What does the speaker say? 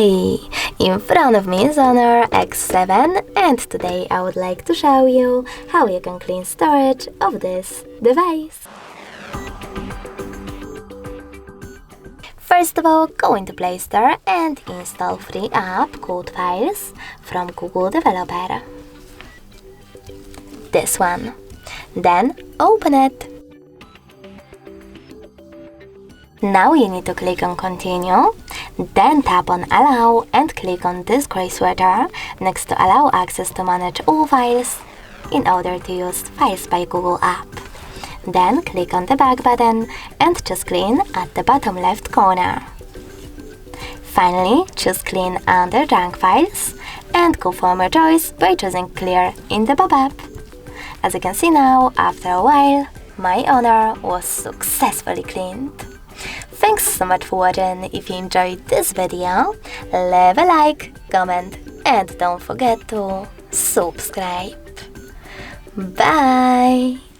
Hey! In front of me is Honor X7 and today I would like to show you how you can clean storage of this device. First of all, go into Play Store and install free app called Files from Google Developer. This one. Then open it. Now you need to click on Continue, then tap on Allow and click on this gray sweater next to Allow access to manage all files in order to use Files by Google app. Then click on the back button and choose Clean at the bottom left corner. Finally, choose Clean under Junk Files and confirm your choice by choosing Clear in the pop-up. As you can see now, after a while, my Honor was successfully cleaned. Thanks so much for watching. If you enjoyed this video, leave a like, comment and don't forget to subscribe. Bye!